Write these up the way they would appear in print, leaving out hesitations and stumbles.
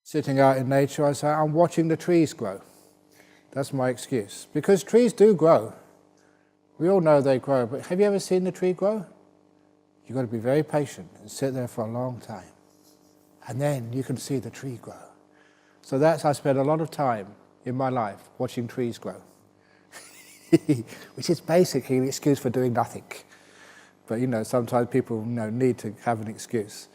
sitting out in nature, I say, I'm watching the trees grow. That's my excuse. Because trees do grow. We all know they grow, but have you ever seen the tree grow? You've got to be very patient and sit there for a long time. And then you can see the tree grow. So I spend a lot of time in my life watching trees grow. Which is basically an excuse for doing nothing. But sometimes people need to have an excuse.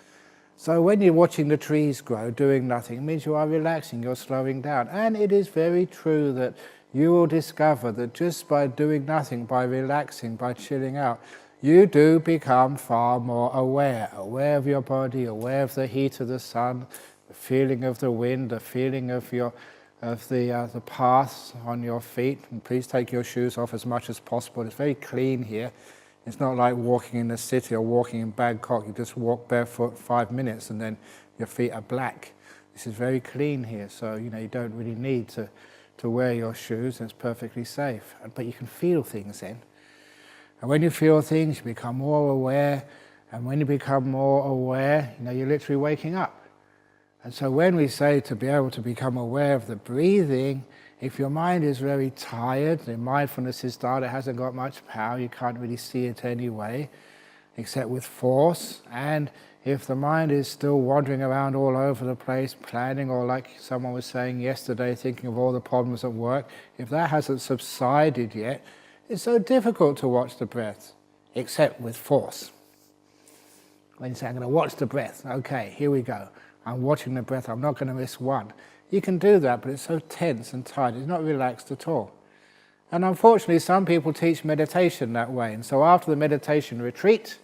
So when you're watching the trees grow, doing nothing, it means you are relaxing, you're slowing down. And it is very true that you will discover that just by doing nothing, by relaxing, by chilling out, you do become far more aware of your body, aware of the heat of the sun, the feeling of the wind, the feeling of the paths on your feet. And please take your shoes off as much as possible. It's very clean here. It's not like walking in the city or walking in Bangkok. You just walk barefoot 5 minutes and then your feet are black. This is very clean here, so you don't really need to wear your shoes. It's perfectly safe. But you can feel things then. And when you feel things, you become more aware. And when you become more aware, you're literally waking up. And so when we say to be able to become aware of the breathing, if your mind is very tired, the mindfulness is dull, it hasn't got much power, you can't really see it anyway, except with force. And if the mind is still wandering around all over the place, planning, or like someone was saying yesterday, thinking of all the problems at work, if that hasn't subsided yet, it's so difficult to watch the breath, except with force. When you say, I'm going to watch the breath, okay, here we go. I'm watching the breath, I'm not going to miss one. You can do that, but it's so tense and tight, it's not relaxed at all. And unfortunately, some people teach meditation that way, and so after the meditation retreat,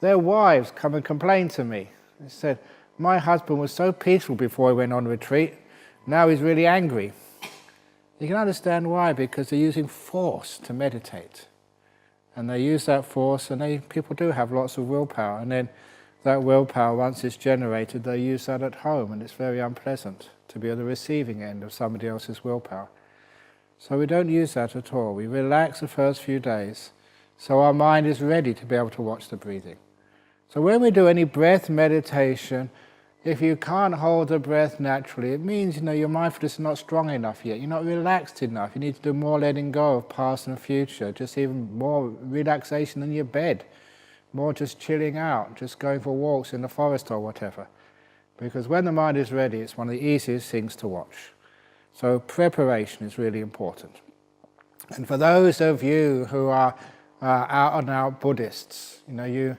their wives come and complain to me. They said, my husband was so peaceful before he went on retreat, now he's really angry. You can understand why, because they're using force to meditate. And they use that force, and people do have lots of willpower, and then that willpower, once it's generated, they use that at home, and it's very unpleasant to be at the receiving end of somebody else's willpower. So we don't use that at all. We relax the first few days, so our mind is ready to be able to watch the breathing. So when we do any breath meditation, if you can't hold the breath naturally, it means your mindfulness is not strong enough yet. You're not relaxed enough. You need to do more letting go of past and future, just even more relaxation in your bed. More just chilling out, just going for walks in the forest or whatever. Because when the mind is ready, it's one of the easiest things to watch. So preparation is really important. And for those of you who are out-and-out Buddhists, you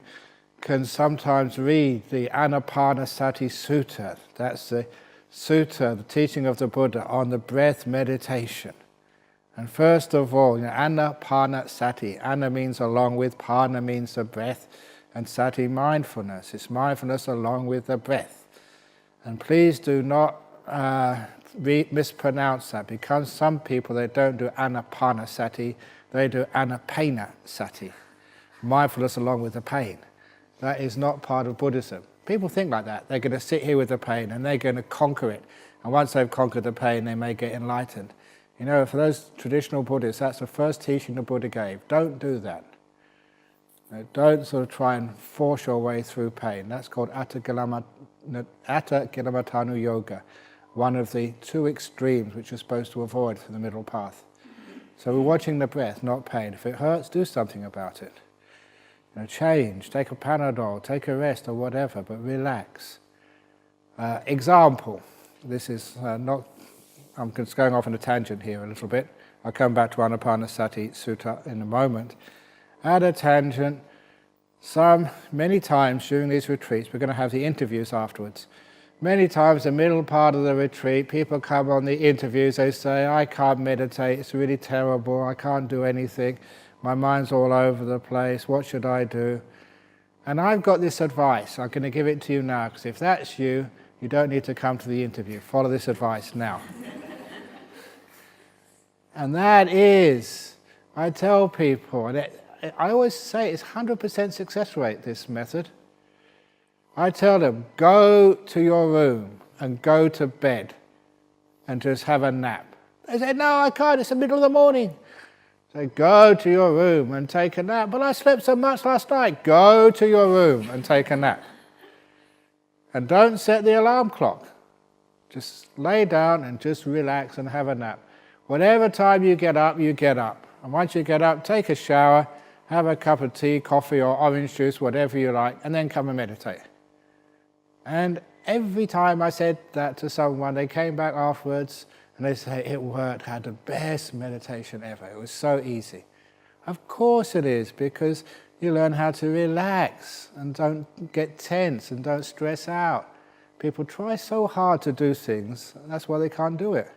can sometimes read the Anapanasati Sutta. That's the sutta, the teaching of the Buddha on the breath meditation. And first of all, anapanasati. Ana means along with, pana means the breath, and sati mindfulness. It's mindfulness along with the breath. And please do not mispronounce that, because some people, they don't do anapanasati, they do anapanasati. Mindfulness along with the pain. That is not part of Buddhism. People think like that. They're going to sit here with the pain and they're going to conquer it. And once they've conquered the pain, they may get enlightened. For those traditional Buddhists, that's the first teaching the Buddha gave. Don't do that. Don't sort of try and force your way through pain. That's called Atthakilamattanu yoga, one of the two extremes which you're supposed to avoid for the middle path. So we're watching the breath, not pain. If it hurts, do something about it. Change, take a Panadol, take a rest or whatever, but relax. Example, this is not, I'm just going off on a tangent here a little bit. I'll come back to Anapanasati Sutta in a moment. At a tangent, many times during these retreats, we're going to have the interviews afterwards. Many times, the middle part of the retreat, people come on the interviews, they say, I can't meditate, it's really terrible, I can't do anything, my mind's all over the place, what should I do? And I've got this advice, I'm going to give it to you now, because if that's you, you don't need to come to the interview. Follow this advice now. And that is, I tell people, and I always say it's 100% success rate, this method. I tell them, go to your room and go to bed and just have a nap. They say, no, I can't, it's the middle of the morning. So go to your room and take a nap. But I slept so much last night. Go to your room and take a nap. And don't set the alarm clock. Just lay down and just relax and have a nap. Whatever time you get up, you get up. And once you get up, take a shower, have a cup of tea, coffee or orange juice, whatever you like, and then come and meditate. And every time I said that to someone, they came back afterwards and they say, it worked, I had the best meditation ever. It was so easy. Of course it is, because you learn how to relax and don't get tense and don't stress out. People try so hard to do things, and that's why they can't do it.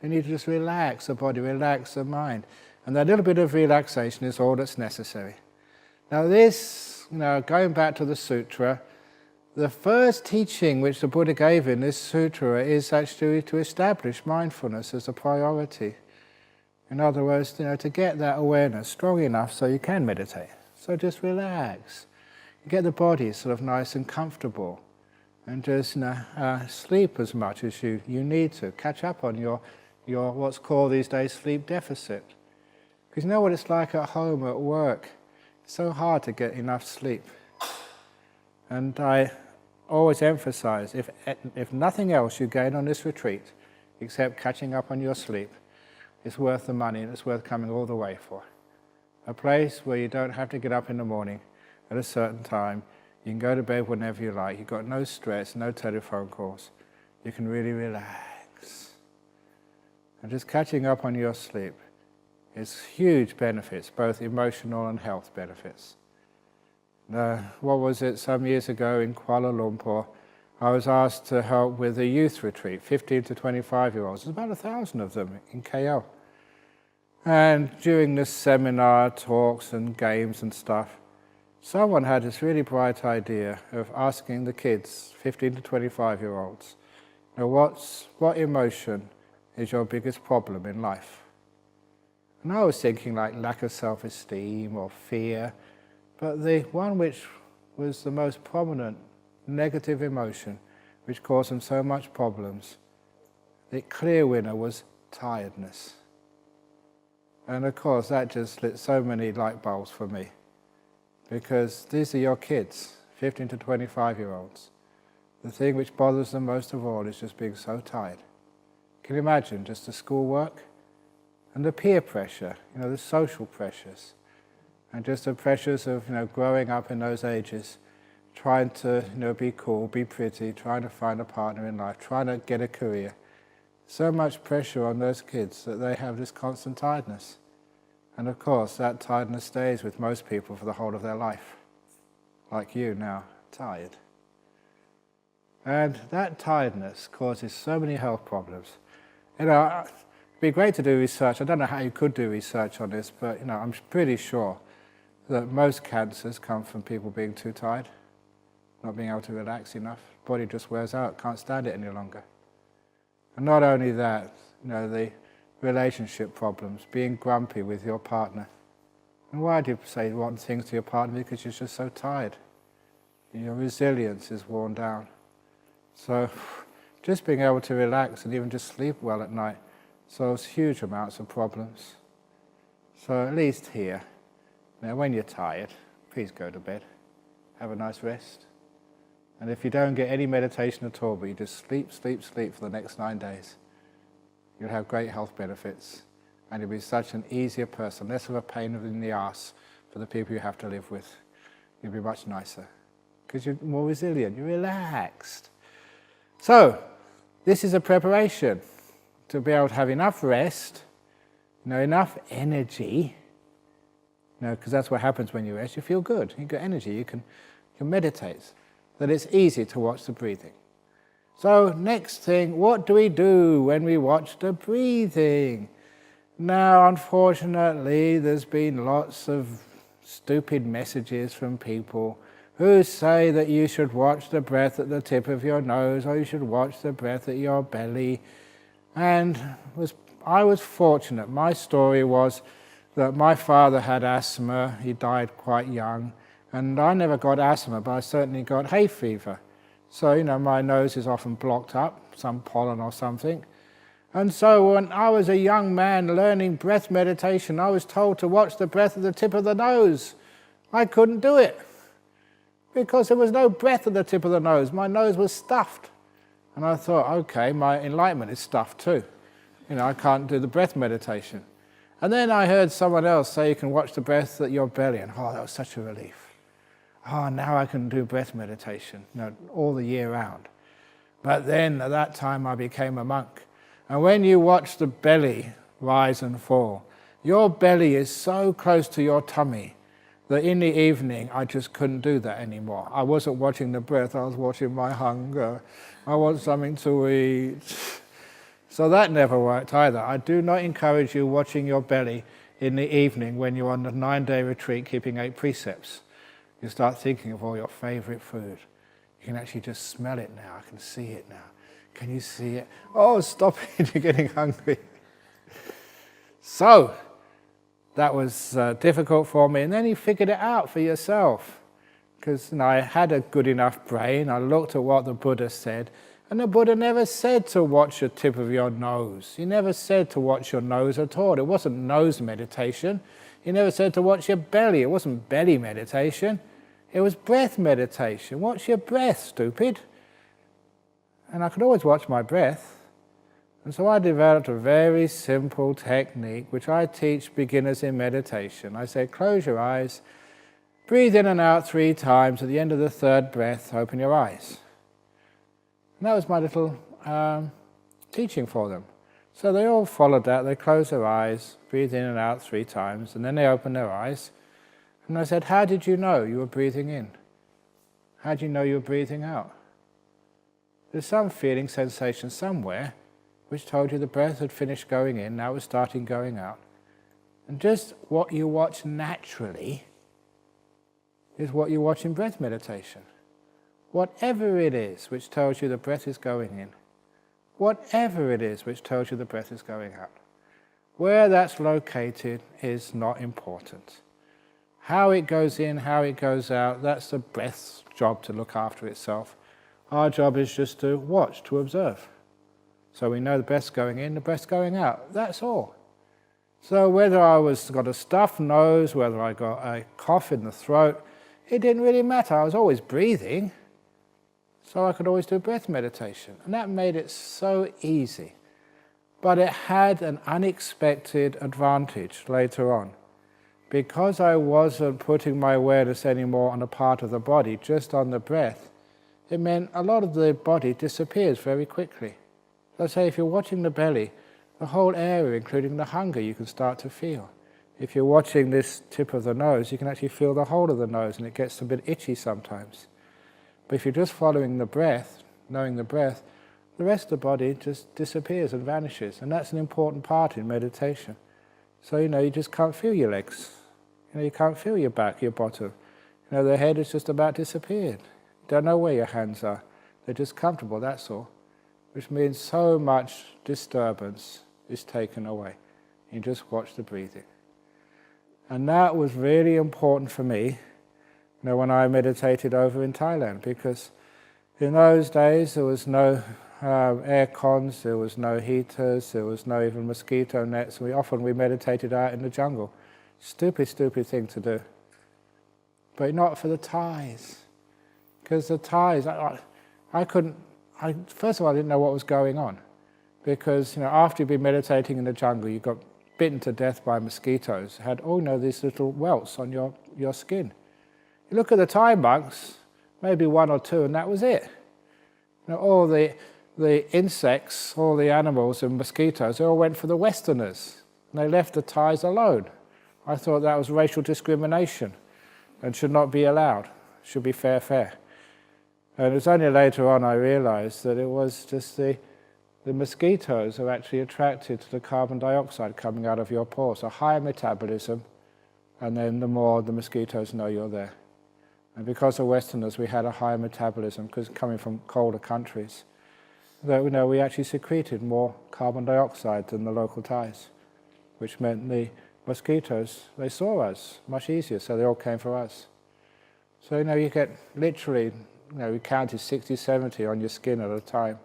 They need to just relax the body, relax the mind. And that little bit of relaxation is all that's necessary. Now this, going back to the sutra, the first teaching which the Buddha gave in this sutra is actually to establish mindfulness as a priority. In other words, to get that awareness strong enough so you can meditate. So just relax. Get the body sort of nice and comfortable. And just sleep as much as you need to. Catch up on your what's called these days sleep deficit. Because you know what it's like at home, at work. It's so hard to get enough sleep. And I always emphasize, if nothing else you gain on this retreat, except catching up on your sleep, it's worth the money and it's worth coming all the way for. A place where you don't have to get up in the morning at a certain time. You can go to bed whenever you like. You've got no stress, no telephone calls. You can really relax. And just catching up on your sleep is huge benefits, both emotional and health benefits. What was it, some years ago in Kuala Lumpur, I was asked to help with a youth retreat, 15 to 25-year-olds. There's about 1,000 of them in KL. And during this seminar, talks and games and stuff, someone had this really bright idea of asking the kids, 15 to 25-year-olds, what emotion is your biggest problem in life? And I was thinking like lack of self-esteem or fear, but the one which was the most prominent negative emotion, which caused them so much problems, the clear winner was tiredness. And of course that just lit so many light bulbs for me. Because these are your kids, 15 to 25-year-olds. The thing which bothers them most of all is just being so tired. Can you imagine just the schoolwork and the peer pressure, the social pressures, and just the pressures of growing up in those ages, trying to be cool, be pretty, trying to find a partner in life, trying to get a career. So much pressure on those kids that they have this constant tiredness. And of course, that tiredness stays with most people for the whole of their life. Like you now, tired. And that tiredness causes so many health problems. It'd be great to do research. I don't know how you could do research on this, but I'm pretty sure that most cancers come from people being too tired, not being able to relax enough. Body just wears out, can't stand it any longer. And not only that, the relationship problems, being grumpy with your partner. And why do you say one thing to your partner? Because you're just so tired. Your resilience is worn down. So just being able to relax and even just sleep well at night solves huge amounts of problems. So at least here, when you're tired, please go to bed. Have a nice rest. And if you don't get any meditation at all, but you just sleep, sleep, sleep for the next 9 days, you'll have great health benefits, and you'll be such an easier person, less of a pain in the ass for the people you have to live with. You'll be much nicer, because you're more resilient, you're relaxed. So, this is a preparation to be able to have enough rest, enough energy, because that's what happens when you rest. You feel good, you get energy, you can meditate, that it's easy to watch the breathing. So next thing, what do we do when we watch the breathing? Now, unfortunately, there's been lots of stupid messages from people who say that you should watch the breath at the tip of your nose, or you should watch the breath at your belly. And I was fortunate. My story was that my father had asthma. He died quite young. And I never got asthma, but I certainly got hay fever. So, my nose is often blocked up, some pollen or something. And so when I was a young man learning breath meditation, I was told to watch the breath at the tip of the nose. I couldn't do it because there was no breath at the tip of the nose. My nose was stuffed. And I thought, okay, my enlightenment is stuffed too. I can't do the breath meditation. And then I heard someone else say you can watch the breath at your belly, and that was such a relief. Now I can do breath meditation, all the year round. But then at that time I became a monk. And when you watch the belly rise and fall, your belly is so close to your tummy that in the evening I just couldn't do that anymore. I wasn't watching the breath, I was watching my hunger. I want something to eat. So that never worked either. I do not encourage you watching your belly in the evening when you're on the 9-day retreat keeping 8 precepts. You start thinking of all your favorite food. You can actually just smell it now. I can see it now. Can you see it? Oh, stop it, you're getting hungry. So, that was difficult for me. And then you figured it out for yourself. Because I had a good enough brain. I looked at what the Buddha said. And the Buddha never said to watch the tip of your nose. He never said to watch your nose at all. It wasn't nose meditation. He never said to watch your belly. It wasn't belly meditation. It was breath meditation. Watch your breath, stupid. And I could always watch my breath. And so I developed a very simple technique which I teach beginners in meditation. I say, close your eyes, breathe in and out 3 times. At the end of the 3rd breath, open your eyes. And that was my little teaching for them. So they all followed that. They closed their eyes, breathed in and out 3 times, and then they opened their eyes. And I said, how did you know you were breathing in? How did you know you were breathing out? There's some feeling, sensation somewhere which told you the breath had finished going in, now it was starting going out. And just what you watch naturally is what you watch in breath meditation. Whatever it is which tells you the breath is going in, whatever it is which tells you the breath is going out, where that's located is not important. How it goes in, how it goes out, that's the breath's job to look after itself. Our job is just to watch, to observe. So we know the breath's going in, the breath's going out. That's all. So whether I got a stuffed nose, whether I got a cough in the throat, it didn't really matter. I was always breathing, so I could always do breath meditation. And that made it so easy. But it had an unexpected advantage later on. Because I wasn't putting my awareness anymore on a part of the body, just on the breath, it meant a lot of the body disappears very quickly. So say if you're watching the belly, the whole area, including the hunger, you can start to feel. If you're watching this tip of the nose, you can actually feel the whole of the nose, and it gets a bit itchy sometimes. But if you're just following the breath, knowing the breath, the rest of the body just disappears and vanishes, and that's an important part in meditation. So you just can't feel your legs. You can't feel your back, your bottom. The head has just about disappeared. You don't know where your hands are. They're just comfortable, that's all. Which means so much disturbance is taken away. You just watch the breathing. And that was really important for me, when I meditated over in Thailand, because in those days there was no air cons, there was no heaters, there was no even mosquito nets. We meditated out in the jungle. Stupid thing to do. But not for the Thais. Because the Thais, first of all, I didn't know what was going on. Because, after you've been meditating in the jungle, you got bitten to death by mosquitoes. Had, these little welts on your skin. You look at the Thai monks, maybe 1 or 2, and that was it. All the insects, all the animals and mosquitoes, they all went for the Westerners. And they left the Thais alone. I thought that was racial discrimination and should not be allowed. Should be fair. And it was only later on I realized that it was just the mosquitoes are actually attracted to the carbon dioxide coming out of your pores. A higher metabolism, and then the more the mosquitoes know you're there. And because of Westerners, we had a higher metabolism, because coming from colder countries, that we actually secreted more carbon dioxide than the local Thais, which meant the mosquitoes, they saw us much easier, so they all came for us. So, you get literally, we counted 60, 70 on your skin at a time,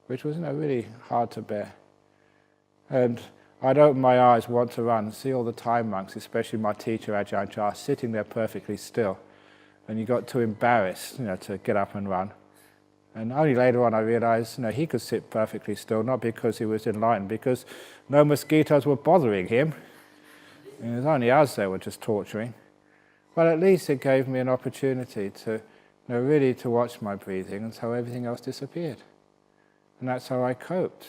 which was, really hard to bear. And I'd open my eyes, want to run, and see all the Thai monks, especially my teacher, Ajahn Brahm, sitting there perfectly still. And you got too embarrassed, to get up and run. And only later on I realized, he could sit perfectly still, not because he was enlightened, because no mosquitoes were bothering him. It was only us they were just torturing. But at least it gave me an opportunity to really to watch my breathing, and so everything else disappeared. And that's how I coped.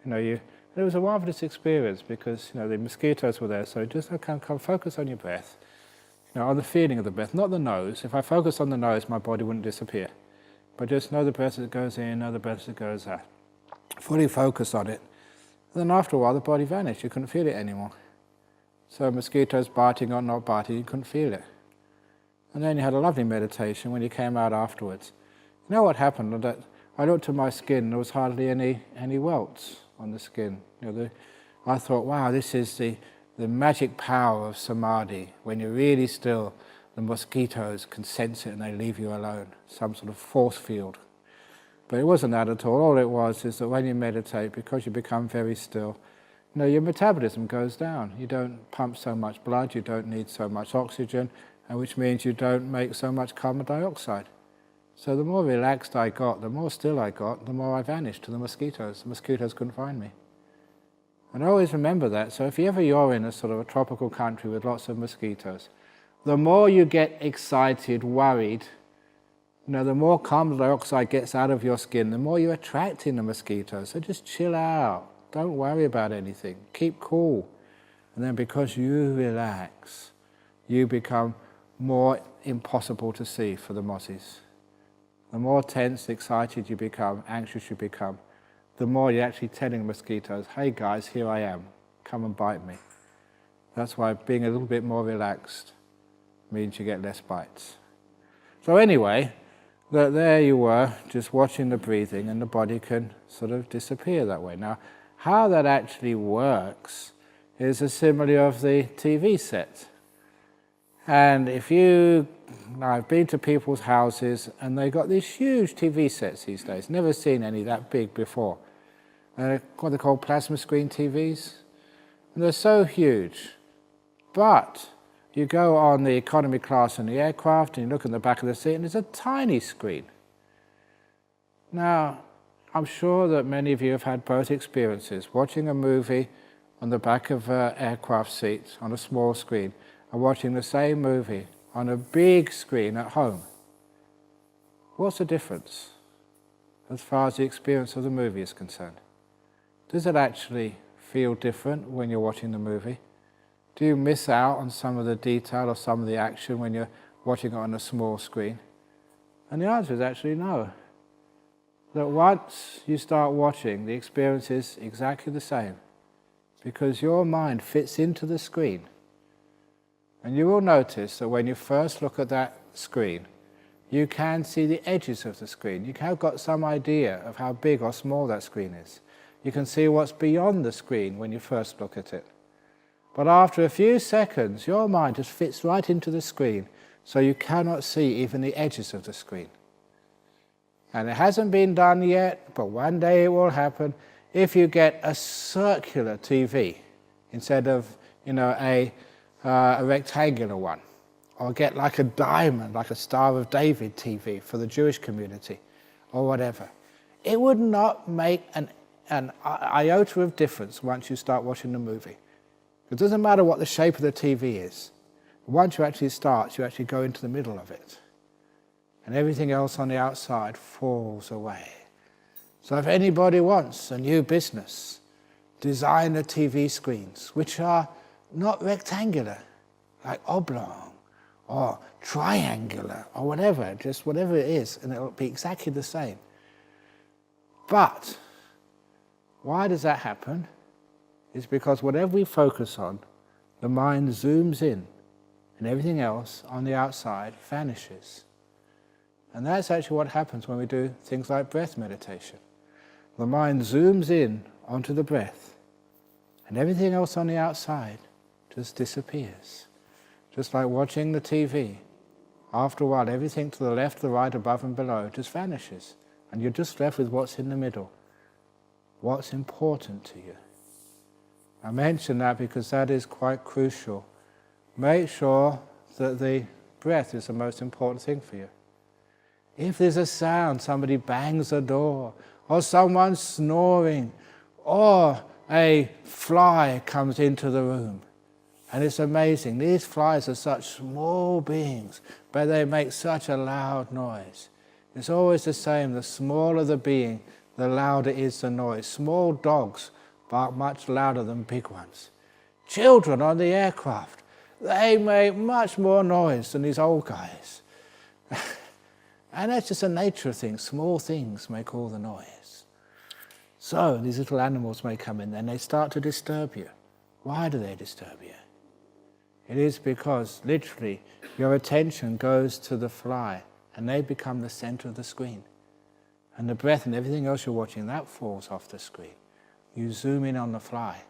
It was a marvelous experience because the mosquitoes were there, so just come focus on your breath, on the feeling of the breath, not the nose. If I focus on the nose, my body wouldn't disappear. But just know the breath that goes in, know the breath that goes out. Fully focus on it. And then after a while, the body vanished. You couldn't feel it anymore. So mosquitoes biting or not biting, you couldn't feel it. And then you had a lovely meditation when you came out afterwards. You know what happened? That I looked at my skin, there was hardly any welts on the skin. I thought, wow, this is the magic power of samadhi. When you're really still, the mosquitoes can sense it and they leave you alone. Some sort of force field. But it wasn't that at all. All it was is that when you meditate, because you become very still, your metabolism goes down. You don't pump so much blood, you don't need so much oxygen, and which means you don't make so much carbon dioxide. So the more relaxed I got, the more still I got, the more I vanished to the mosquitoes. The mosquitoes couldn't find me. And I always remember that. So if you're in a sort of a tropical country with lots of mosquitoes, the more you get excited, worried, the more carbon dioxide gets out of your skin, the more you're attracting the mosquitoes. So just chill out. Don't worry about anything. Keep cool. And then because you relax, you become more impossible to see for the mozzies. The more tense, excited you become, anxious you become, the more you're actually telling mosquitoes, hey guys, here I am, come and bite me. That's why being a little bit more relaxed means you get less bites. So anyway, there you were, just watching the breathing, and the body can sort of disappear that way. Now, how that actually works is a simile of the TV set. And I've been to people's houses and they've got these huge TV sets these days. Never seen any that big before. What they call plasma screen TVs. And they're so huge. But you go on the economy class in the aircraft and you look in the back of the seat and there's a tiny screen. Now, I'm sure that many of you have had both experiences, watching a movie on the back of an aircraft seat on a small screen and watching the same movie on a big screen at home. What's the difference as far as the experience of the movie is concerned? Does it actually feel different when you're watching the movie? Do you miss out on some of the detail or some of the action when you're watching it on a small screen? And the answer is actually no. That once you start watching, the experience is exactly the same, because your mind fits into the screen. And you will notice that when you first look at that screen, you can see the edges of the screen. You have got some idea of how big or small that screen is. You can see what's beyond the screen when you first look at it. But after a few seconds, your mind just fits right into the screen, so you cannot see even the edges of the screen. And it hasn't been done yet, but one day it will happen. If you get a circular TV instead of, a rectangular one, or get like a diamond, like a Star of David TV for the Jewish community, or whatever, it would not make an iota of difference once you start watching the movie. It doesn't matter what the shape of the TV is. Once you actually start, you actually go into the middle of it. And everything else on the outside falls away. So if anybody wants a new business, design the TV screens, which are not rectangular, like oblong, or triangular, or whatever, just whatever it is, and it'll be exactly the same. But why does that happen? It's because whatever we focus on, the mind zooms in, and everything else on the outside vanishes. And that's actually what happens when we do things like breath meditation. The mind zooms in onto the breath, and everything else on the outside just disappears. Just like watching the TV. After a while, everything to the left, the right, above and below just vanishes, and you're just left with what's in the middle. What's important to you? I mention that because that is quite crucial. Make sure that the breath is the most important thing for you. If there's a sound, somebody bangs a door, or someone snoring, or a fly comes into the room. And it's amazing, these flies are such small beings, but they make such a loud noise. It's always the same, the smaller the being, the louder is the noise. Small dogs bark much louder than big ones. Children on the aircraft, they make much more noise than these old guys. And that's just the nature of things. Small things make all the noise. So these little animals may come in and they start to disturb you. Why do they disturb you? It is because literally your attention goes to the fly and they become the center of the screen. And the breath and everything else you're watching, that falls off the screen. You zoom in on the fly.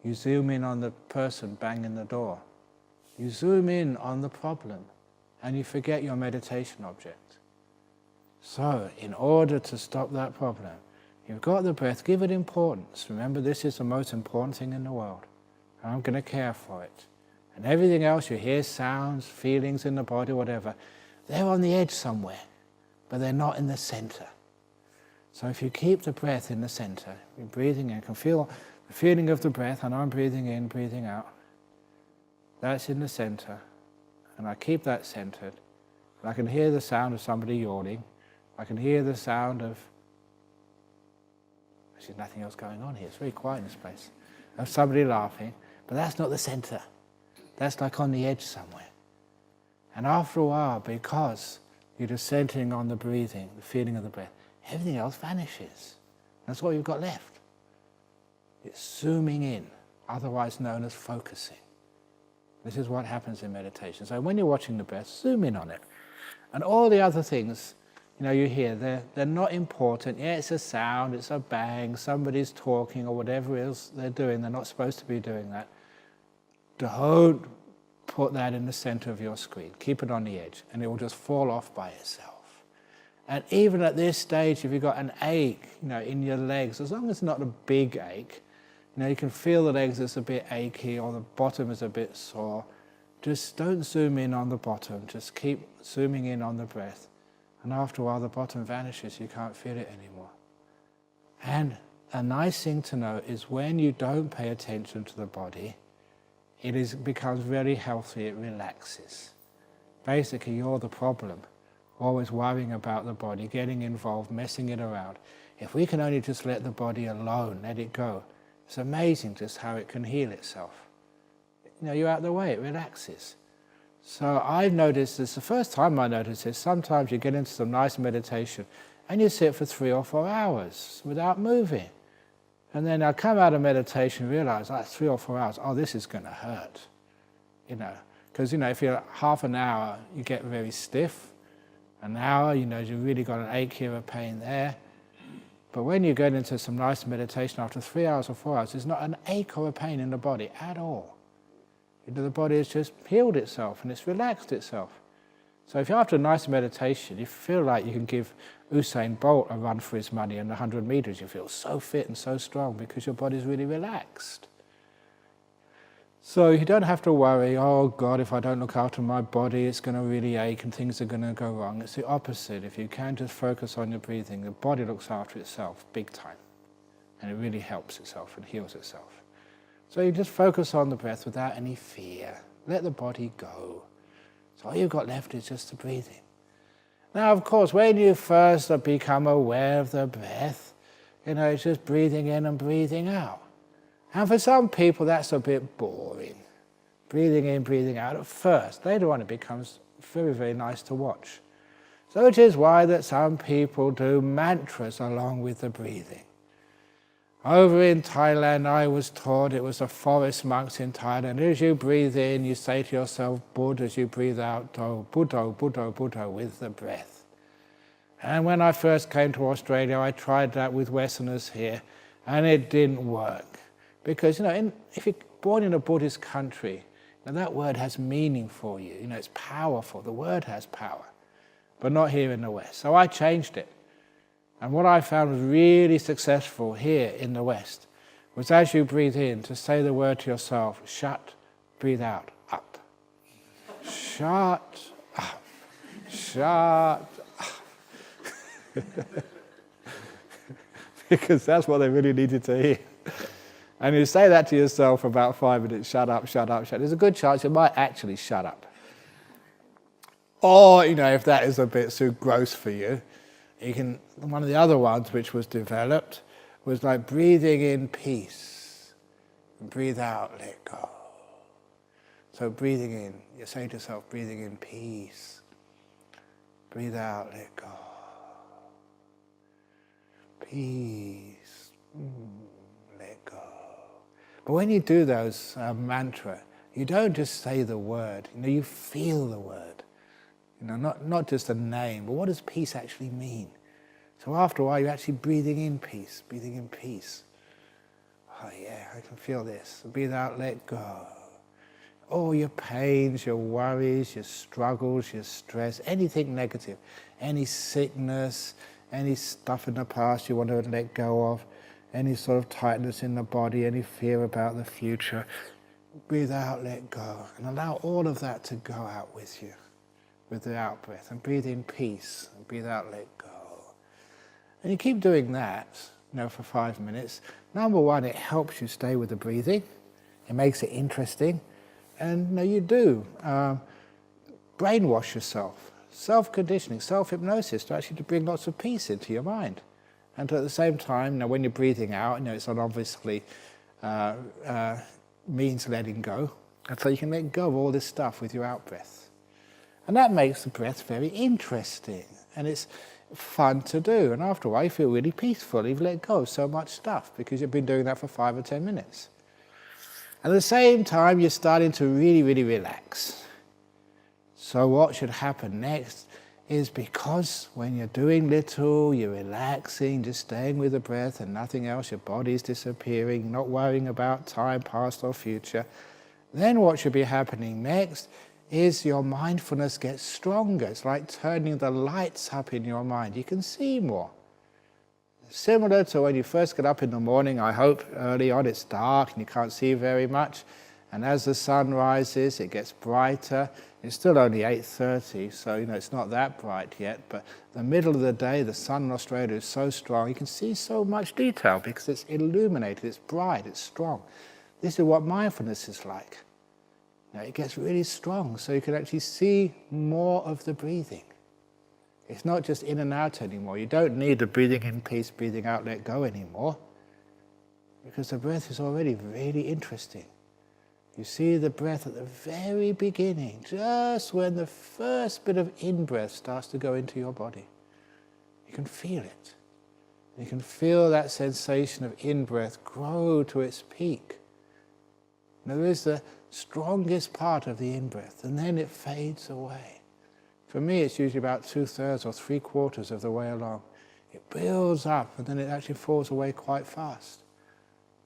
You zoom in on the person banging the door. You zoom in on the problem and you forget your meditation object. So, in order to stop that problem, you've got the breath, give it importance. Remember, this is the most important thing in the world. I'm going to care for it. And everything else, you hear sounds, feelings in the body, whatever, they're on the edge somewhere, but they're not in the center. So if you keep the breath in the center, you're breathing in, you can feel the feeling of the breath, and I'm breathing in, breathing out. That's in the center, and I keep that centered. And I can hear the sound of somebody yawning. I can hear the sound of, there's nothing else going on here, it's very quiet in this place, of somebody laughing, but that's not the center. That's like on the edge somewhere. And after a while, because you're just centering on the breathing, the feeling of the breath, everything else vanishes. That's all you've got left. It's zooming in, otherwise known as focusing. This is what happens in meditation. So when you're watching the breath, zoom in on it. And all the other things, you hear, they're not important. Yeah, it's a sound, it's a bang, somebody's talking or whatever else they're doing. They're not supposed to be doing that. Don't put that in the center of your screen. Keep it on the edge, and it will just fall off by itself. And even at this stage, if you've got an ache, in your legs, as long as it's not a big ache, you can feel the legs is a bit achy or the bottom is a bit sore. Just don't zoom in on the bottom. Just keep zooming in on the breath. And after a while, the bottom vanishes. You can't feel it anymore. And a nice thing to know is when you don't pay attention to the body, it becomes very healthy, it relaxes. Basically, you're the problem. Always worrying about the body, getting involved, messing it around. If we can only just let the body alone, let it go, it's amazing just how it can heal itself. You're out of the way, it relaxes. So I've noticed this, the first time I noticed this, sometimes you get into some nice meditation and you sit for 3 or 4 hours without moving. And then I come out of meditation and realize, 3 or 4 hours, this is going to hurt. Because, if you're half an hour, you get very stiff. An hour, you've really got an ache here, a pain there. But when you get into some nice meditation after 3 hours or 4 hours, there's not an ache or a pain in the body at all. The body has just healed itself and it's relaxed itself. So if you're after a nice meditation, you feel like you can give Usain Bolt a run for his money in 100 meters. You feel so fit and so strong because your body's really relaxed. So you don't have to worry, oh God, if I don't look after my body, it's going to really ache and things are going to go wrong. It's the opposite. If you can just focus on your breathing, the body looks after itself big time. And it really helps itself and heals itself. So you just focus on the breath without any fear. Let the body go. So all you've got left is just the breathing. Now, of course, when you first become aware of the breath, it's just breathing in and breathing out. And for some people, that's a bit boring. Breathing in, breathing out at first. Later on, it becomes very, very nice to watch. So it is why that some people do mantras along with the breathing. Over in Thailand, I was taught, it was the forest monks in Thailand, as you breathe in, you say to yourself, Bud, as you breathe out, Buddho, Buddho, Buddho, with the breath. And when I first came to Australia, I tried that with Westerners here, and it didn't work. Because, if you're born in a Buddhist country, that word has meaning for you. It's powerful. The word has power. But not here in the West. So I changed it. And what I found was really successful here in the West was as you breathe in, to say the word to yourself, shut, breathe out, up. Shut, up. Shut, up. Because that's what they really needed to hear. And you say that to yourself for about 5 minutes, shut up, shut up, shut up. There's a good chance you might actually shut up. Or, if that is a bit too gross for you, one of the other ones which was developed was like breathing in peace. And breathe out, let go. So breathing in, you're saying to yourself, breathing in peace. Breathe out, let go. Peace. Let go. But when you do those mantra, you don't just say the word, you feel the word. Not just a name, but what does peace actually mean? So after a while, you're actually breathing in peace, breathing in peace. Oh yeah, I can feel this. Breathe out, let go. All your pains, your worries, your struggles, your stress, anything negative, any sickness, any stuff in the past you want to let go of, any sort of tightness in the body, any fear about the future, breathe out, let go, and allow all of that to go out with you, with the out-breath, and breathe in peace, and breathe out, let go. And you keep doing that, for 5 minutes. Number one, it helps you stay with the breathing. It makes it interesting. And you do brainwash yourself, self-conditioning, self-hypnosis to bring lots of peace into your mind. And at the same time, when you're breathing out, it's not obviously means letting go. And so you can let go of all this stuff with your out-breath. And that makes the breath very interesting. And it's fun to do. And after a while, you feel really peaceful. You've let go of so much stuff because you've been doing that for 5 or 10 minutes. At the same time, you're starting to really, really relax. So what should happen next is, because when you're doing little, you're relaxing, just staying with the breath and nothing else, your body's disappearing, not worrying about time, past or future, then what should be happening next is your mindfulness gets stronger. It's like turning the lights up in your mind. You can see more. Similar to when you first get up in the morning, I hope early on it's dark and you can't see very much. And as the sun rises, it gets brighter. It's still only 8:30, so it's not that bright yet. But the middle of the day, the sun in Australia is so strong, you can see so much detail because it's illuminated, it's bright, it's strong. This is what mindfulness is like. It gets really strong, so you can actually see more of the breathing. It's not just in and out anymore. You don't need the breathing in peace, breathing out, let go anymore, because the breath is already really interesting. You see the breath at the very beginning, just when the first bit of in-breath starts to go into your body. You can feel it. You can feel that sensation of in-breath grow to its peak. There is the strongest part of the in-breath, and then it fades away. For me, it's usually about 2/3 or 3/4 of the way along. It builds up, and then it actually falls away quite fast.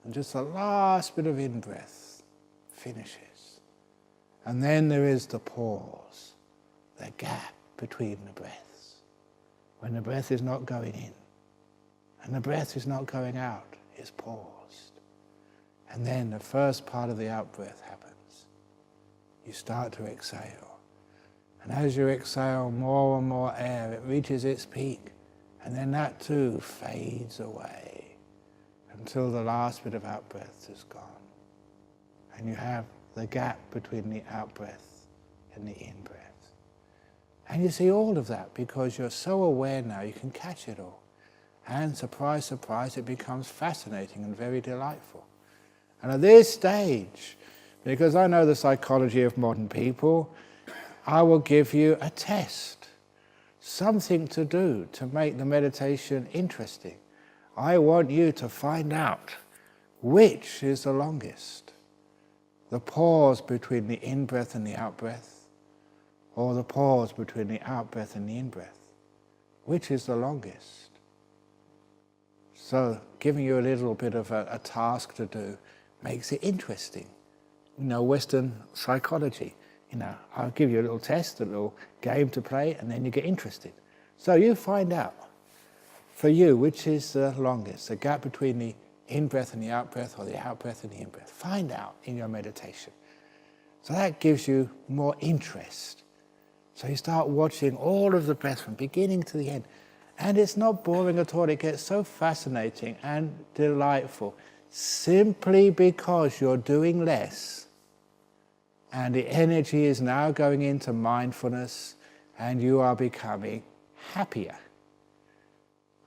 And just the last bit of in-breath finishes. And then there is the pause, the gap between the breaths. When the breath is not going in, and the breath is not going out, it's paused. And then the first part of the out-breath happens. You start to exhale. And as you exhale more and more air, it reaches its peak. And then that too fades away until the last bit of out-breath is gone. And you have the gap between the out-breath and the in-breath. And you see all of that because you're so aware now, you can catch it all. And surprise, surprise, it becomes fascinating and very delightful. And at this stage, because I know the psychology of modern people, I will give you a test, something to do to make the meditation interesting. I want you to find out which is the longest. The pause between the in-breath and the out-breath, or the pause between the out-breath and the in-breath. Which is the longest? So giving you a little bit of a task to do makes it interesting. Western psychology. I'll give you a little test, a little game to play, and then you get interested. So you find out, for you, which is the longest, the gap between the in-breath and the out-breath, or the out-breath and the in-breath. Find out in your meditation. So that gives you more interest. So you start watching all of the breath from beginning to the end, And it's not boring at all. It gets so fascinating and delightful simply because you're doing less. And the energy is now going into mindfulness and you are becoming happier.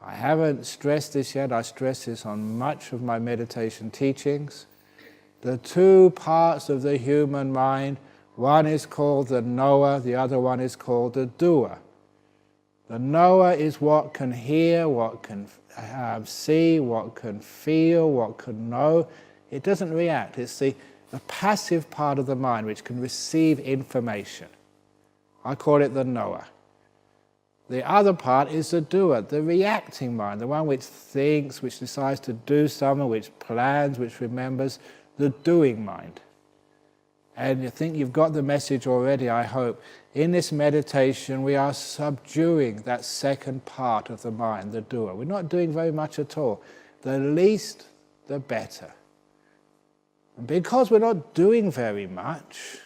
I haven't stressed this yet. I stress this on much of my meditation teachings. The two parts of the human mind, one is called the knower, the other one is called the doer. The knower is what can hear, what can see, what can feel, what can know. It doesn't react. It's the passive part of the mind which can receive information. I call it the knower. The other part is the doer, the reacting mind, the one which thinks, which decides to do something, which plans, which remembers, the doing mind. And you think you've got the message already, I hope. In this meditation, we are subduing that second part of the mind, the doer. We're not doing very much at all. The least, the better. And because we're not doing very much,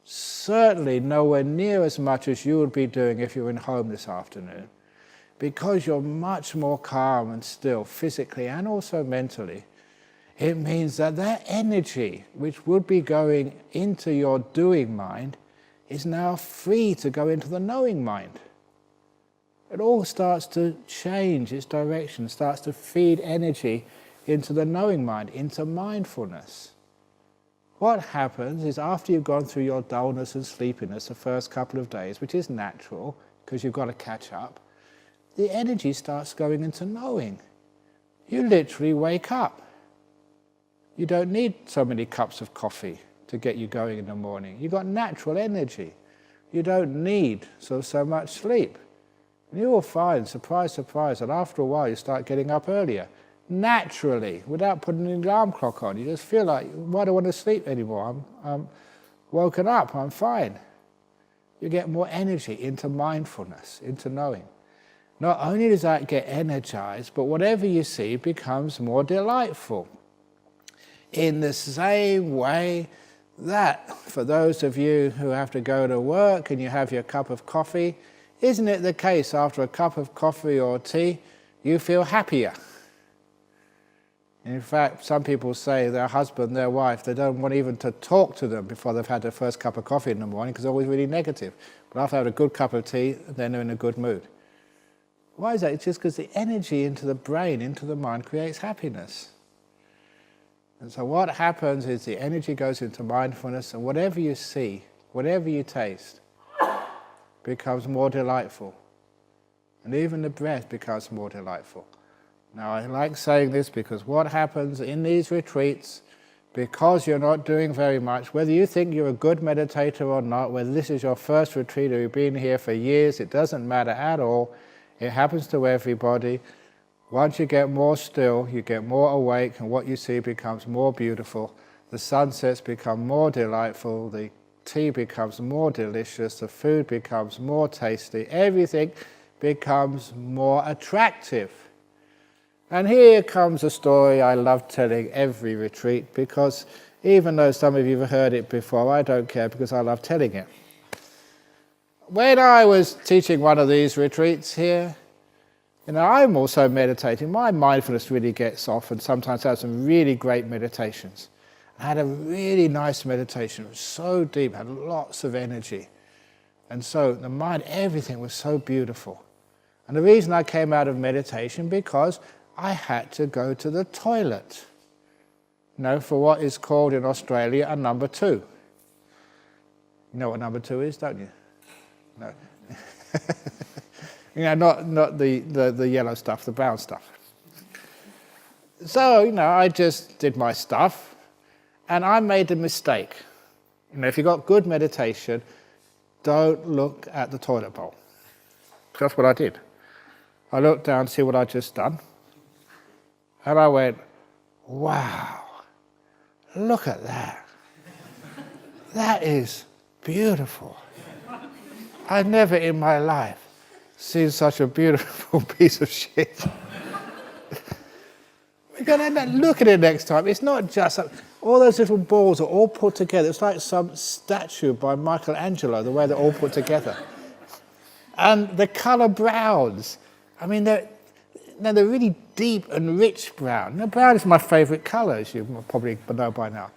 certainly nowhere near as much as you would be doing if you were in home this afternoon, because you're much more calm and still, physically and also mentally, it means that that energy which would be going into your doing mind is now free to go into the knowing mind. It all starts to change its direction, starts to feed energy into the knowing mind, into mindfulness. What happens is after you've gone through your dullness and sleepiness the first couple of days, which is natural because you've got to catch up, the energy starts going into knowing. You literally wake up. You don't need so many cups of coffee to get you going in the morning. You've got natural energy. You don't need so much sleep. And you will find, surprise, surprise, that after a while you start getting up earlier. Naturally, without putting an alarm clock on. You just feel like, why do I want to sleep anymore? I'm woken up, I'm fine. You get more energy into mindfulness, into knowing. Not only does that get energized, but whatever you see becomes more delightful. In the same way that, for those of you who have to go to work and you have your cup of coffee, isn't it the case after a cup of coffee or tea, you feel happier? In fact, some people say their husband, their wife, they don't want even to talk to them before they've had their first cup of coffee in the morning because they're always really negative. But after they have a good cup of tea, then they're in a good mood. Why is that? It's just because the energy into the brain, into the mind, creates happiness. And so what happens is the energy goes into mindfulness, and whatever you see, whatever you taste, becomes more delightful. And even the breath becomes more delightful. Now, I like saying this because what happens in these retreats, because you're not doing very much, whether you think you're a good meditator or not, whether this is your first retreat or you've been here for years, it doesn't matter at all. It happens to everybody. Once you get more still, you get more awake, and what you see becomes more beautiful. The sunsets become more delightful, the tea becomes more delicious, the food becomes more tasty, everything becomes more attractive. And here comes a story I love telling every retreat, because even though some of you have heard it before, I don't care because I love telling it. When I was teaching one of these retreats here, I'm also meditating. My mindfulness really gets off, and sometimes I have some really great meditations. I had a really nice meditation. It was so deep, had lots of energy. And so the mind, everything was so beautiful. And the reason I came out of meditation, because I had to go to the toilet, for what is called in Australia a number 2. You know what number 2 is, don't you? No. Not the yellow stuff, the brown stuff. So, I just did my stuff, and I made a mistake. If you've got good meditation, don't look at the toilet bowl. That's what I did. I looked down to see what I'd just done, and I went, wow, look at that. That is beautiful. I've never in my life seen such a beautiful piece of shit. We're going to end up look at it next time. It's not just all those little balls are all put together. It's like some statue by Michelangelo, the way they're all put together. And the colour browns. I mean, they're really deep and rich brown. Now, brown is my favourite colour, as you probably know by now.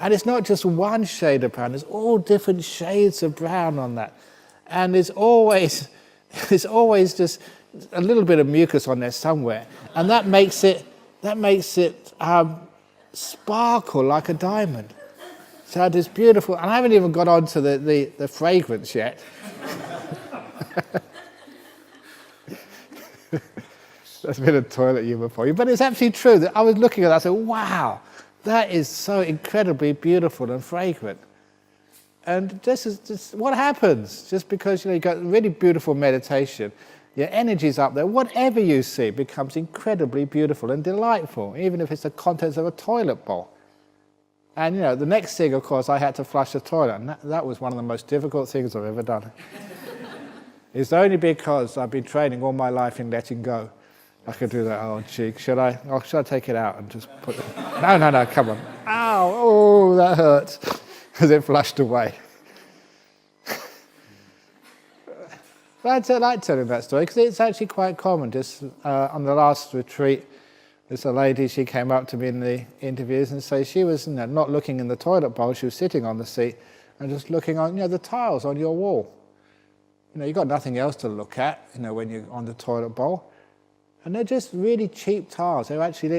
And it's not just one shade of brown, there's all different shades of brown on that. And there's always just a little bit of mucus on there somewhere. And that makes it sparkle like a diamond. So it is beautiful. And I haven't even got on to the fragrance yet. That's been a toilet humour for you. But it's actually true that I was looking at that and I said, wow, that is so incredibly beautiful and fragrant. And this is just what happens. Just because you've got really beautiful meditation, your energy's up there, whatever you see becomes incredibly beautiful and delightful, even if it's the contents of a toilet bowl. And the next thing, of course, I had to flush the toilet, and that was one of the most difficult things I've ever done. It's only because I've been training all my life in letting go. I could do that. Oh, gee, should I take it out and just put it? No, come on. Ow, oh, that hurts. As it flushed away. But I like telling that story because it's actually quite common. Just on the last retreat, there's a lady, she came up to me in the interviews and said she was not looking in the toilet bowl, she was sitting on the seat and just looking on the tiles on your wall. You've got nothing else to look at, when you're on the toilet bowl. And they're just really cheap tiles. They're actually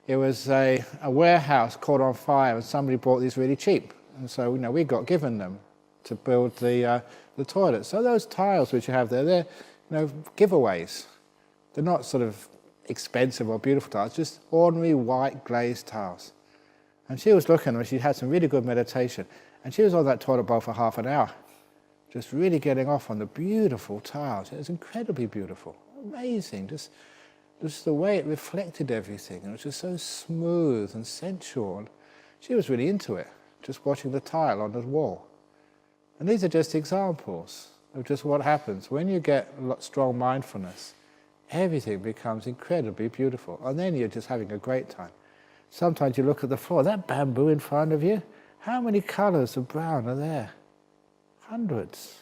it was a warehouse caught on fire and somebody bought these really cheap. And so, we got given them to build the toilet. So those tiles which you have there, they're, giveaways. They're not sort of expensive or beautiful tiles, just ordinary white glazed tiles. And she was looking, and she had some really good meditation. And she was on that toilet bowl for half an hour, just really getting off on the beautiful tiles. It was incredibly beautiful, amazing, just the way it reflected everything. It was just so smooth and sensual. And she was really into it, just watching the tile on the wall. And these are just examples of just what happens. When you get strong mindfulness, everything becomes incredibly beautiful. And then you're just having a great time. Sometimes you look at the floor, that bamboo in front of you, how many colours of brown are there? Hundreds.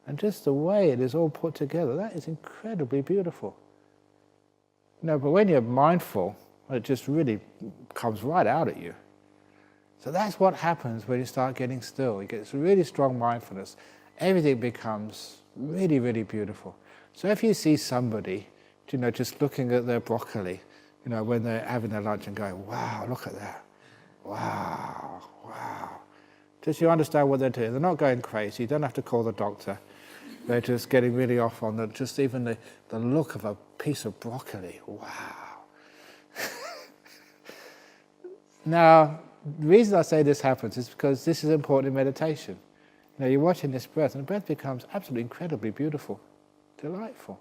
And just the way it is all put together, that is incredibly beautiful. But when you're mindful, it just really comes right out at you. So that's what happens when you start getting still. You get this really strong mindfulness. Everything becomes really, really beautiful. So if you see somebody, just looking at their broccoli, when they're having their lunch and going, wow, look at that. Wow, wow. Just you understand what they're doing. They're not going crazy. You don't have to call the doctor. They're just getting really off on just even the look of a piece of broccoli. Wow. Now, the reason I say this happens is because this is important in meditation. You're watching this breath, and the breath becomes absolutely incredibly beautiful, delightful.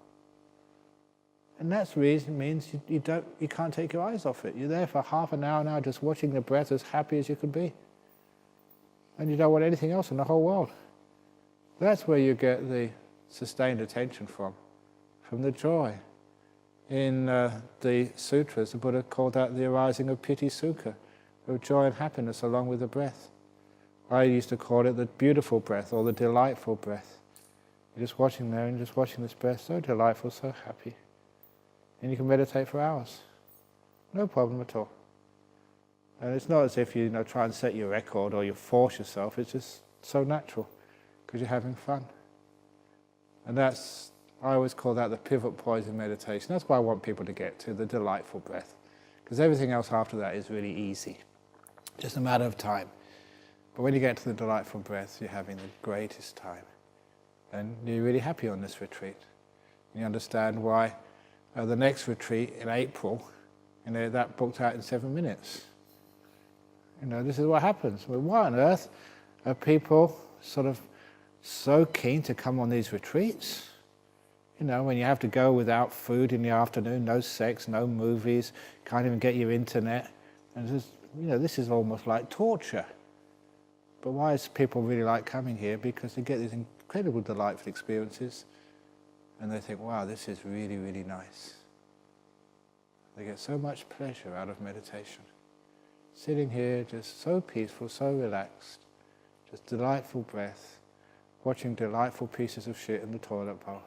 And that's the reason it means you can't take your eyes off it. You're there for half an hour now just watching the breath as happy as you could be. And you don't want anything else in the whole world. That's where you get the sustained attention from the joy. In the sutras, the Buddha called that the arising of Piti Sukha, of joy and happiness along with the breath. I used to call it the beautiful breath or the delightful breath. You're just watching there and just watching this breath, so delightful, so happy. And you can meditate for hours. No problem at all. And it's not as if you try and set your record or you force yourself, it's just so natural because you're having fun. And I always call that the pivot point in meditation. That's what I want people to get to, the delightful breath. Because everything else after that is really easy. Just a matter of time. But when you get to the delightful breath, you're having the greatest time. And you're really happy on this retreat. You understand why the next retreat in April, that booked out in 7 minutes. This is what happens. Well, why on earth are people sort of so keen to come on these retreats? When you have to go without food in the afternoon, no sex, no movies, can't even get your internet. And this is almost like torture. But why is people really like coming here? Because they get these incredible delightful experiences and they think, wow, this is really, really nice. They get so much pleasure out of meditation. Sitting here just so peaceful, so relaxed, just delightful breath, watching delightful pieces of shit in the toilet bowl.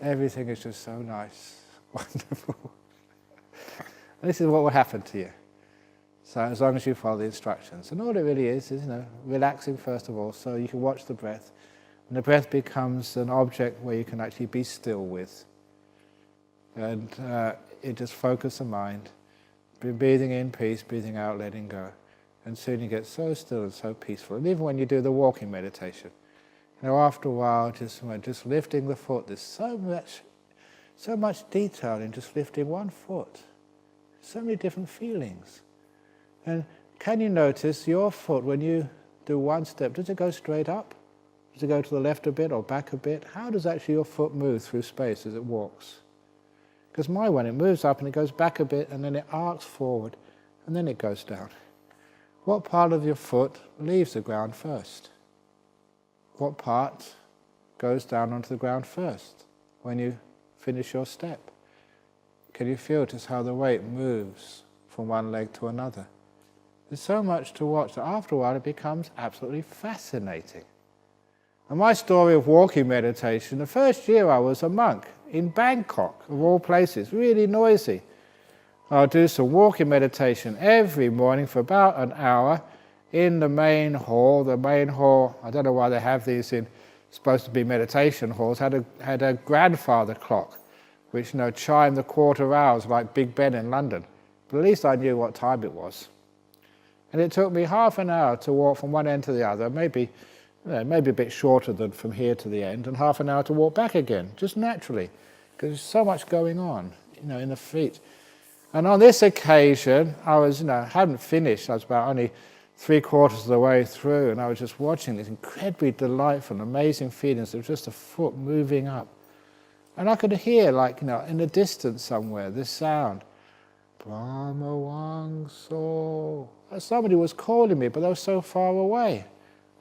Everything is just so nice, wonderful. And this is what will happen to you. So as long as you follow the instructions. And all it really is, relaxing first of all, so you can watch the breath. And the breath becomes an object where you can actually be still with. And it just focuses the mind. Breathing in peace, breathing out, letting go. And soon you get so still and so peaceful. And even when you do the walking meditation, after a while, just lifting the foot, there's so much detail in just lifting one foot. So many different feelings. And can you notice your foot, when you do one step, does it go straight up? Does it go to the left a bit or back a bit? How does actually your foot move through space as it walks? Because my one, it moves up and it goes back a bit and then it arcs forward and then it goes down. What part of your foot leaves the ground first? What part goes down onto the ground first when you finish your step? Can you feel just how the weight moves from one leg to another? There's so much to watch that after a while it becomes absolutely fascinating. And my story of walking meditation, the first year I was a monk in Bangkok, of all places, really noisy. I'll do some walking meditation every morning for about an hour in the main hall. The main hall, I don't know why they have these in, supposed to be meditation halls, had a grandfather clock, which chimed the quarter hours like Big Ben in London. But at least I knew what time it was. And it took me half an hour to walk from one end to the other, maybe a bit shorter than from here to the end, and half an hour to walk back again, just naturally, because there's so much going on, in the feet. And on this occasion, I was, hadn't finished. I was about only 3/4 of the way through, and I was just watching these incredibly delightful, amazing feelings of just a foot moving up. And I could hear, in the distance somewhere, this sound, Brahmavamso. Somebody was calling me, but they were so far away.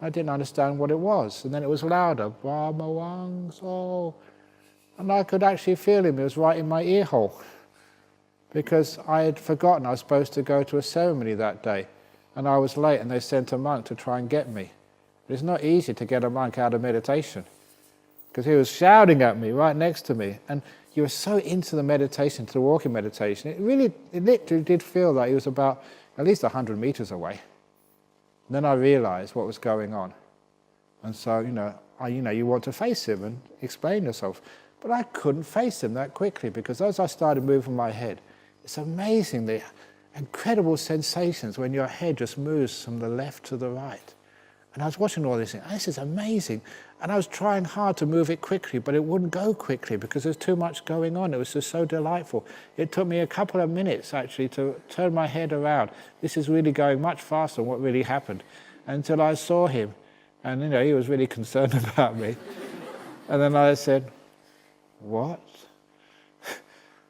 I didn't understand what it was. And then it was louder, Brahmavamso. And I could actually feel him. It was right in my ear hole. Because I had forgotten I was supposed to go to a ceremony that day. And I was late, and they sent a monk to try and get me. It's not easy to get a monk out of meditation, because he was shouting at me right next to me. And you were so into the meditation, to the walking meditation, it literally did feel like he was about at least 100 meters away. And then I realized what was going on. And so, you want to face him and explain yourself. But I couldn't face him that quickly, because as I started moving my head, it's amazing the incredible sensations when your head just moves from the left to the right. And I was watching all this, and this is amazing. And I was trying hard to move it quickly, but it wouldn't go quickly because there's too much going on. It was just so delightful. It took me a couple of minutes, actually, to turn my head around. This is really going much faster than what really happened, until I saw him. And, he was really concerned about me. And then I said, what?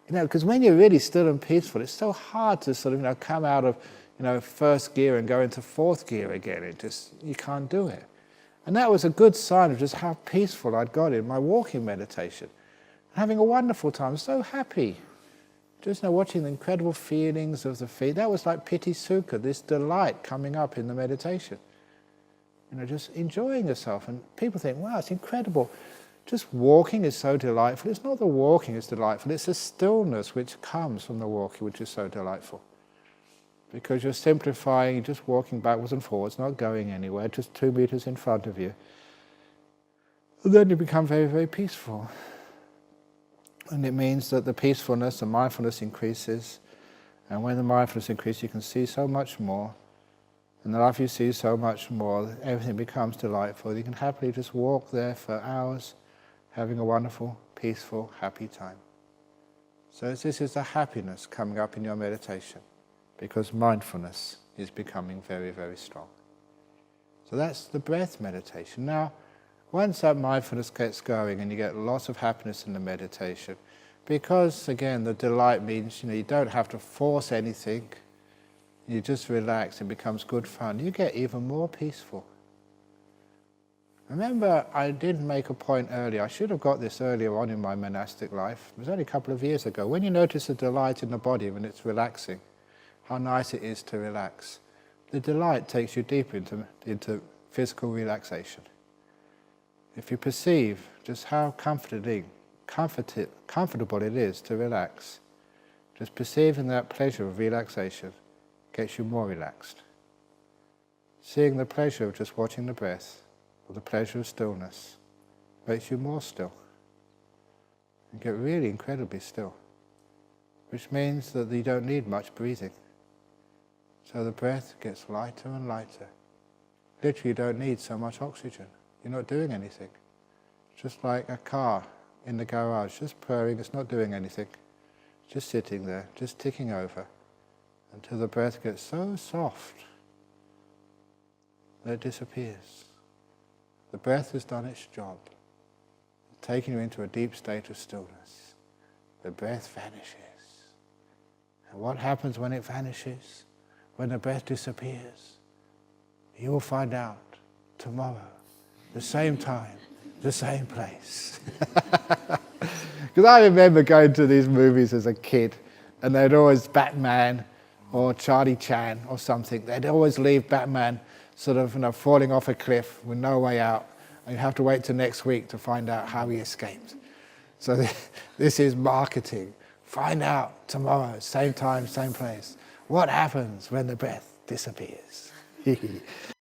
Because when you're really still and peaceful, it's so hard to sort of, come out of, first gear and go into fourth gear again. You can't do it. And that was a good sign of just how peaceful I'd got in my walking meditation. Having a wonderful time, so happy. Just watching the incredible feelings of the feet. That was like Piti Sukha, this delight coming up in the meditation. Just enjoying yourself. And people think, wow, it's incredible. Just walking is so delightful. It's not the walking is delightful, it's the stillness which comes from the walking which is so delightful. Because you're simplifying, you're just walking backwards and forwards, not going anywhere, just 2 meters in front of you. And then you become very, very peaceful. And it means that the peacefulness and mindfulness increases. And when the mindfulness increases, you can see so much more. And then after you see so much more, everything becomes delightful. You can happily just walk there for hours, having a wonderful, peaceful, happy time. So this is the happiness coming up in your meditation, because mindfulness is becoming very, very strong. So that's the breath meditation. Now, once that mindfulness gets going and you get lots of happiness in the meditation, because, again, the delight means you don't have to force anything, you just relax, it becomes good fun, you get even more peaceful. Remember, I didn't make a point earlier. I should have got this earlier on in my monastic life. It was only a couple of years ago. When you notice the delight in the body when it's relaxing, how nice it is to relax, the delight takes you deep into physical relaxation. If you perceive just how comforting comfortable it is to relax. Just perceiving that pleasure of relaxation gets you more relaxed. Seeing the pleasure of just watching the breath, or the pleasure of stillness, makes you more still. You get really incredibly still, which means that you don't need much breathing. So the breath gets lighter and lighter. Literally, you don't need so much oxygen. You're not doing anything. Just like a car in the garage, just purring, it's not doing anything. Just sitting there, just ticking over, until the breath gets so soft that it disappears. The breath has done its job, taking you into a deep state of stillness. The breath vanishes. And what happens when it vanishes? When the breath disappears? You will find out tomorrow, the same time, the same place. Because I remember going to these movies as a kid, and they'd always, Batman or Charlie Chan or something, they'd always leave Batman sort of falling off a cliff with no way out, and you have to wait till next week to find out how he escaped. So this is marketing. Find out tomorrow, same time, same place. What happens when the breath disappears?